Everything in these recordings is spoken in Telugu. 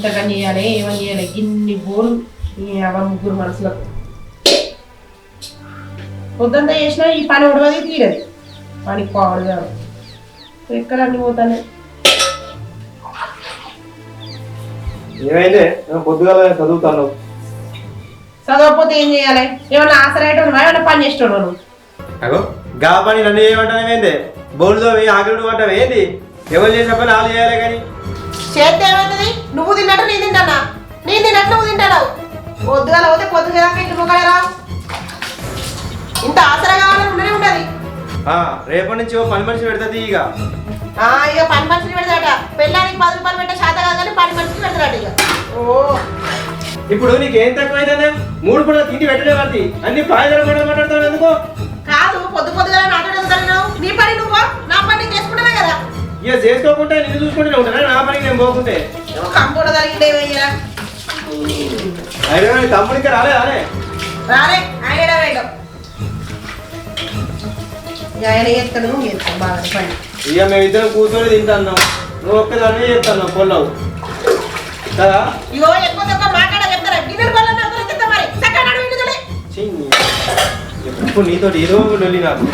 ఇంతకని చేయాలి ఏమని చేయాలి ఇన్ని బోలు ముగ్గురు మనసులకు పొద్దుంతా చేసినా ఈ పని ఉడవది తీరది పనికి పోవాలి కాదు ఎక్కడ అన్ని పోతాను ఏమైంది పొద్దుగా చదువుతాను చదవకపోతే ఏం చేయాలి ఏమన్నా ఆసరాయటం ఏమన్నా పని చేస్తాడు నువ్వు అగో గా పని నన్ను చేయమంటాను ఏమైంది బోర్డుతో ఆకలి అంటావు ఏంది ఎవరు చేసిన పని వాళ్ళు చేయాలి కానీ చేస్తే ఏమవుతుంది నువ్వు తిన్నట్టు నేను తింటానా నేను తిన్నట్టు నువ్వు తింటావు పొద్దుగా పోతే పొద్దుగా ఇంటి ముఖాలే రావు ఇంత ఆసరా కావాలని ఉండనే ఉండదు రేపటి నుంచి ఓ పని మనిషి పెడతాది ఇక ఇక పని మనిషిని పెడతాట పెళ్ళానికి 10 రూపాయలు పెట్టే శాత కాదు కానీ పని మనిషిని పెడతాడు ఇక ఇప్పుడు నీకేం తక్కువైతే 3 పూట తిండి పెట్టలేవాడి అన్ని పాయదల మాట మాట్లాడతావు ఎందుకో కాదు పొద్దుగా నాటడం నీ పని నువ్వు నా పని చేసుకుంటానే కదా ఇక చేసుకోకుంటే నిన్ను చూసుకుంటూనే ఉంటాను నా పనికి నేను పోకుంటే కంపూటర్ జరిగిందేమయ్యా అయినా తమ్ముడికి రాలేదానే రాలే ఆయన వేయడం ఆయన చేస్తాను నువ్వు చేస్తాను బాగా పని ఇక మేమిద్దరం కూర్చొని తింటాన్నాం నువ్వు ఒక్కదాన్ని చేస్తాను పొల్లవు కదా ఇగో ఎక్కువ తక్కువ మాట్లాడ చెప్తారా గిన్నెలు పనులు చెప్తా మరి చక్కగా ఎప్పుడు నీతో ఏదో లొల్లి నాకు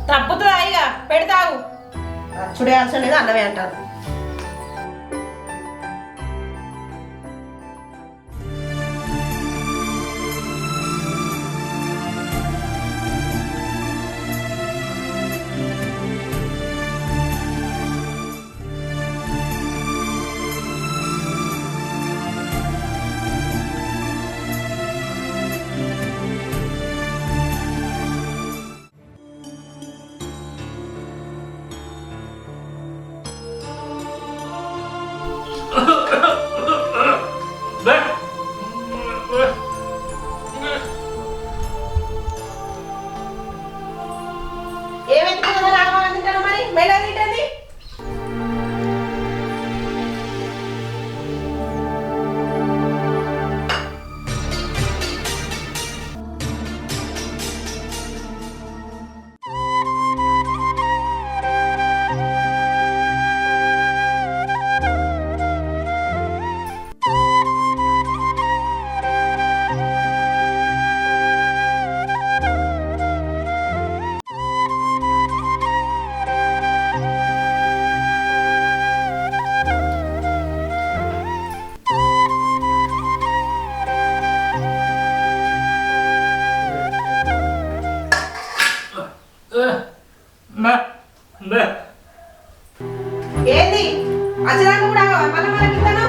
తప్పుతుందా ఇక పెడతావు చూడే అవసరం లేదు అన్నమే అంటారు ఏంది అసలు కూడా మళ్ళీ మళ్ళీ కిందను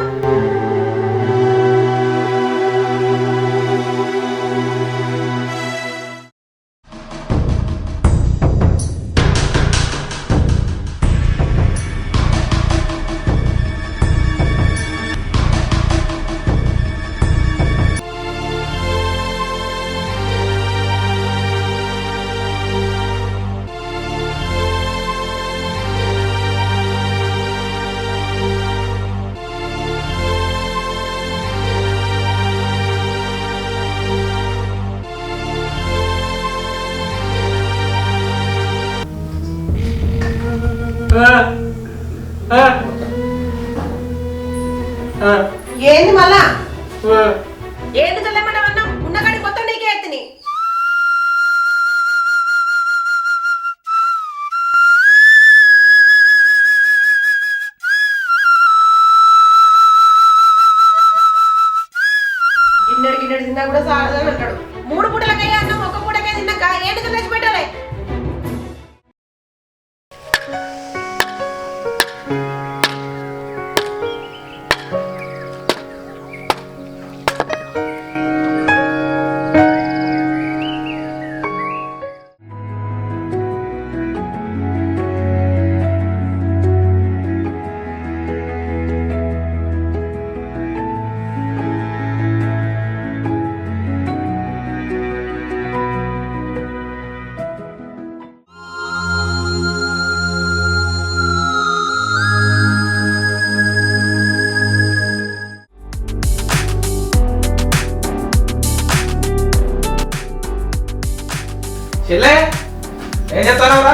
ఏంది మళ్ళా ఏంటి చల్లమన్నా ఉన్నగాడి మొత్తం నీకే ఎత్తిని గిన్నెడు తిన్నా కూడా సారదని అంటాడు 3 పూటలకయ్యా అన్నం 1 పూటకే తిన్నాక ఏంటి తెచ్చి పెట్టాలి చెల్లె ఏం చెప్తానవరా?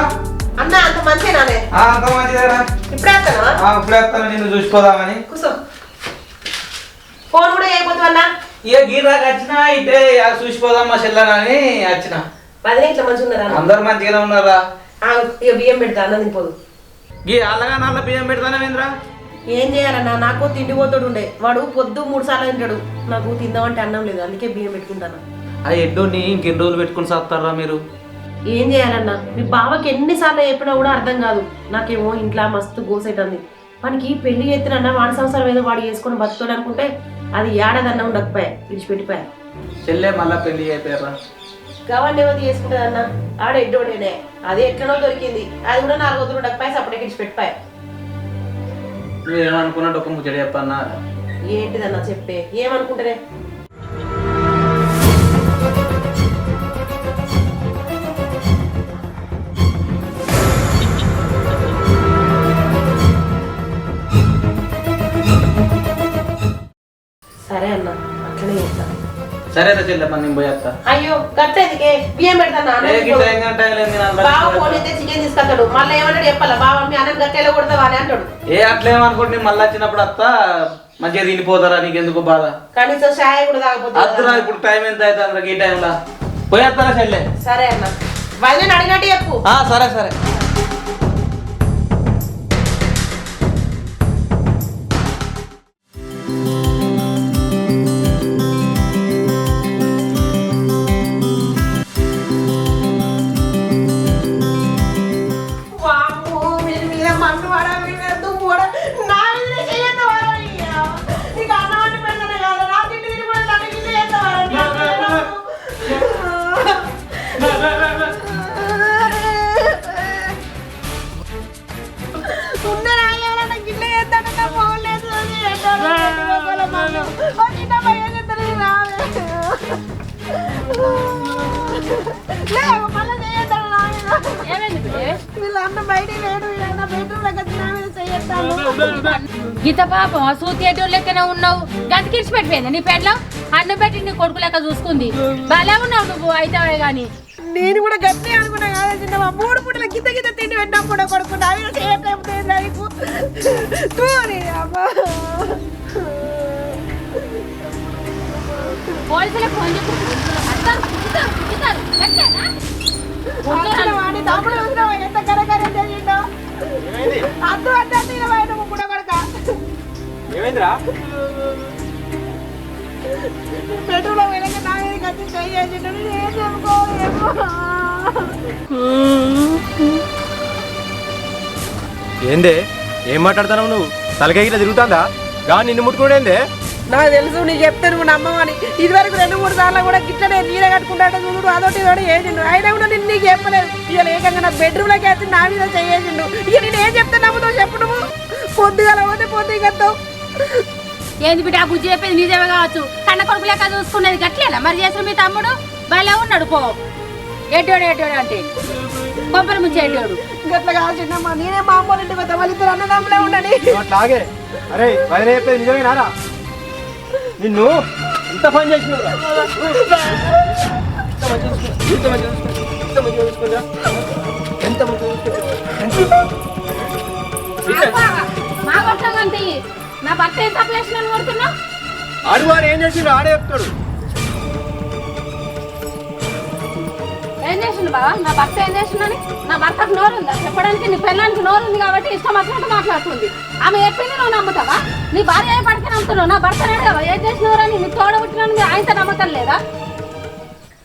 అన్న అంత మంచిగానే అంత మంచిదేరా. ఇప్పుడే వస్తానా? ఇప్పుడే వస్తాను నిన్ను చూసిపోదామని. కూర్చో. ఫోన్ కూడా చేయబోతున్నా. ఇక గీరాకి వచ్చినా ఇటే చూసిపోదాం మా చెల్లెనని వచ్చిన. పదినే ఇట్లా మంచిగా ఉన్నారా? అందరు మంచిగానే ఉన్నారా? ఇక బియ్యం పెడతా అన్న తినిపోదు. గీ అల్లగా నల్ల బియ్యం పెడతానే వేంద్రా? ఏం చేయాలన్నా, నాకు తిండి పోతాడు ఉండే. వాడు పొద్దు 3 సార్లు తింటాడు. నాకు తిందామంటే అన్నం లేదు, అందుకే బియ్యం పెట్టుకుంటాను. ఆ ఎడ్డోని ఇంకెన్ని రోజులు పెట్టుకుని సాస్తారా మీరు? ఏం చేయాలన్నా, మీ బావకి ఎన్నిసార్లు చెప్పినా కూడా అర్థం కాదు. నాకేమో ఇంట్లో మస్తు గోసైతుంది. వానికి పెళ్లి ఎత్తినన్నా వాడి సంవత్సరం ఏదో వాడు చేసుకుని బతుకోడు అనుకుంటే అది ఏడాదన్నా ఉండకపోయా, విడిచిపెట్టిపోయా. చెల్లె మళ్ళా పెళ్లి అయిపోయారా? గవర్న ఏమో చేసుకుంటుందన్నా, ఆడ ఎడ్డోడేనే. అది ఎట్లనో దొరికింది, అది కూడా 4 రోజులు ఉండకపోయా, సపరేట్ విడిచిపెట్టిపోయా. నువ్వేమనుకున్నట్టు ఒక ముచ్చట చెప్పన్నా. ఏంటిదన్నా చెప్పే, ఏమనుకుంటారే? సరే అన్న, అట్లనే చేస్తా. సరేరా చెల్లె నేను పోయేస్తా. అయ్యో గట్టేదికే బియ్యం పెడతాను. బావ ఫోన్ అయితే చికెన్ తీసుకొస్తాడు. మళ్ళీ ఏమన్నాడు చెప్పాలా, బావ మీ అన్నం గట్టేలో కొడతావా అని అంటాడు. అట్లేమనుకోండి, నేను మళ్ళీ వచ్చినప్పుడు అత్త మంచిగా తినిపోతారా, నీకెందుకు బాధ? కనీసం చాయ్ కూడా తాగపోతా. ఇప్పుడు టైం ఎంత అవుతుంది ఈ టైంలో? పోయేస్తారా చెల్లె? సరే అన్న, వాళ్ళని అడిగినట్టు చెప్పు. సరే సరే. గీత పాపం సూతేటోళ్ళు లెక్కనే ఉన్నావు. గంతకిడిచి పెట్టిపోయింది నీ పెళ్ళం. అన్నం పెట్టి నీ కొడుకు లెక్క చూసుకుంది. భలే ఉన్నావు నువ్వు అయితే గాని. నేను కూడా గట్టి అనుకున్నా కాదు చిన్నమ్మా. 3 పూటల గిత్త గిత్త తిండి పెట్టినప్పుడు కొడుకు పోలీసులకు ఫోన్ చెప్పు. ఎంత కరకరం చేసిండో. అద్దు అద్దు కూడా కొడక ఏమైందిరా? పెట్రోల్ వెళ్ళక నా మీద కత్తి చేసిండు. ఏం చెప్పుకోలేమో. ఏందే ఏం మాట్లాడుతున్నావు నువ్వు? తలకాయ తిరుగుతుందా? గా నిన్ను ముట్టుకోడేందే? నాకు తెలుసు, నీకు చెప్తే నువ్వు నమ్మమని. ఇదివరకు 2-3 సార్లు కూడా గిట్లనే నీరే కట్టుకుంటాడు చూడు, అదొకటి ఇదొకటి చేసిండు. అయినా కూడా నేను నీకు చెప్పలేదు. ఇవాళ ఏకంగా నా బెడ్రూమ్లోకి వచ్చి నా మీద చేసిండు. ఇక నేను ఏం చెప్తే నమ్ముతావు చెప్పు. నువ్వు పొద్దుగల పోతే పొద్దుగస్తావు. ఏంది బిడ్డ బుజ్జి చెప్పేది నిజమే కావచ్చు. కన్న కొడుకు లెక్క చూసుకునేది గట్లేనా మరి చేసిన మీ తమ్ముడు? భలే ఉన్నాడు పో. ఎడ్డోడు అంటే కొబ్బరి ముంచి ఎడ్డోడు. గట్ల కావాల్సిందమ్మా. నేనే మా అమ్మ ఇంటికి వద్దా, వాళ్ళిద్దరు అన్నదమ్ములే ఉండండి. అట్లాగే. అరే వదిలే చెప్పేది నిజమే నారా? నిన్ను ఇంత పని చేసినా మా కొట్టండి. నా భర్త ఏం తప్పు చేసినాను కొడుతున్నా? ఆడువాడు ఏం చేసిండు ఆడే చెప్తాడు. ఏం చేసిండు బావా? నా భర్త ఏం చేసిందని? నా భర్తకు నోరు ఉందా చెప్పడానికి? నీ పెళ్ళానికి నోరు ఉంది కాబట్టి ఇష్టం వచ్చినట్టు మాట్లాడుతుంది. ఆమె చెప్పింది నువ్వు నమ్ముతావా? నీ భార్య ఏ పడితే నమ్ముతున్నావు? నా భర్త కదా ఏం చేసినవరని నీ తోడబుట్టిన ఆయనతో నమ్మకం లేదా?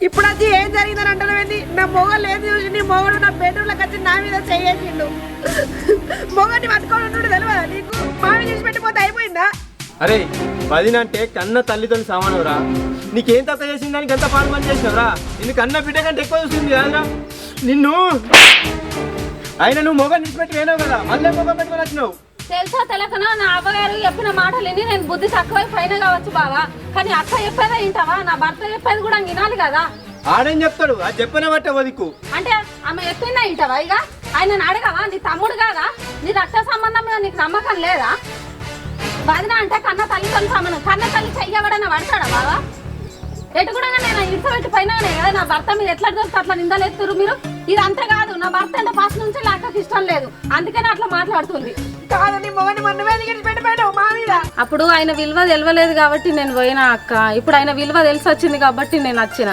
ఇప్పుడు వచ్చి ఏం జరిగిందని అంటావేంటి? నా మొగలు ఏది చూసి నీ మొగడు నా బెడ్రూమ్లోకి వచ్చి నా మీద చేసిండు. మొగని పట్టుకొని ఉండు తెలియదా నీకు? మామి చేసి పెట్టిపోతే అయిపోయిందా? అరే వదినంటే కన్న తల్లితో సమానవురా. నీకేం తక్కువ చేసింది దానికి ఎంత పాలు పని చేసినవరా? నిన్ను కన్న బిడ్డ కంటే ఎక్కువ చూసింది కాదురా నిన్ను. అయినా నువ్వు మొగ నిలిచిపెట్టి వేనావు కదా, మళ్ళీ మొగ పెట్టుకొని వచ్చినావు. తెలుసా తెలకనా? నా అవ్వగారు చెప్పిన మాటలు విని నేను బుద్ధి తక్కువై పైన కావచ్చు బావా, కానీ అక్క చెప్పేదే వింటావా? నా భర్త చెప్పేది కూడా వినాలి కదా. ఆడేం చెప్తాడు? అది చెప్పిన బట్టే వదికు అంటే ఆమె చెప్పిందా వింటావా? ఇక ఆయన అడగవా? నీ తమ్ముడు కాదా? నీ రక్త సంబంధం మీద నీకు నమ్మకం లేదా? వదిన అంటే కన్న తల్లితో సమానం. కన్న తల్లి చెయ్యబడన పడతాడా బావా? ఎటు కూడా నేను ఇడిచిపెట్టి పోయినానే కదా నా భర్త మీద ఎట్లా దొరికితే అట్లా నిందలేస్తున్నారు మీరు. ఇది అంతే కాదు, నా భర్త అంటే ఫస్ట్ నుంచి నాకు ఇష్టం లేదు, అందుకని అట్లా మాట్లాడుతుంది. కాదని మొగని మొన్నమే పెట్టిపోయాడు మా మీద. అప్పుడు ఆయన విలువ తెలియలేదు కాబట్టి నేను పోయినా అక్క, ఇప్పుడు ఆయన విలువ తెలిసి వచ్చింది కాబట్టి నేను వచ్చిన.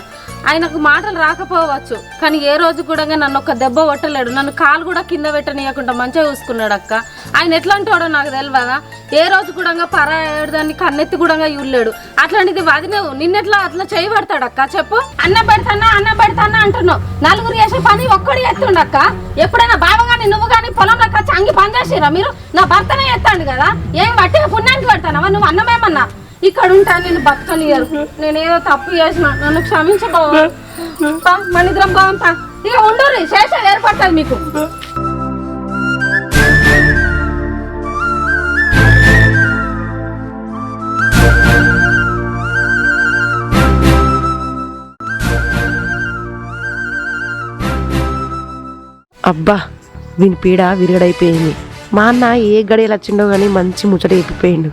ఆయనకు మాటలు రాకపోవచ్చు కానీ ఏ రోజు కూడా నన్ను ఒక దెబ్బ కొట్టలేడు, నన్ను కాలు కూడా కింద పెట్టనీయకుండా మంచిగా చూసుకున్నాడు అక్క. ఆయన ఎట్లాంటోడో నాకు తెలియదా, ఏ రోజు కూడా పరాయదాన్ని కన్నెత్తి కూడా ఇవ్వలేడు. అట్లాంటిది వదిలేవు నిన్నెట్లా అట్లా చేయబడతాడు అక్క చెప్పు. అన్నం పెడతానా అంటున్నావు, నలుగురు చేసే పని ఒక్కడి ఎత్తుండక్క. ఎప్పుడైనా బావ కానీ నువ్వు కానీ పొలంలోకి వచ్చి అంగి పని చేసిరా మీరు? నా భర్తనే ఎత్తాడు కదా, ఏం వట్టిగా పుణ్యానికి పెడతానవా నువ్వు? అన్నమేమన్నా ఇక్కడ ఉంటా నేను బతకనియరు, నేనేదో తప్పు చేసిన, నన్ను క్షమించబోవా. మన ఇద్దరం బాగుంటా ఇక ఉండరు, శేషాలు ఏర్పడతాయి మీకు. అబ్బా వీని పీడ విరగడైపోయింది. మా అన్న ఏ గడియలు వచ్చిండో కానీ మంచి ముచ్చట చెప్పిపోయిండు.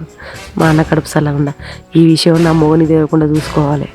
మా అన్న కడుపు సల్లగుండా ఈ విషయం నా మొగని తెలియకుండా చూసుకోవాలి.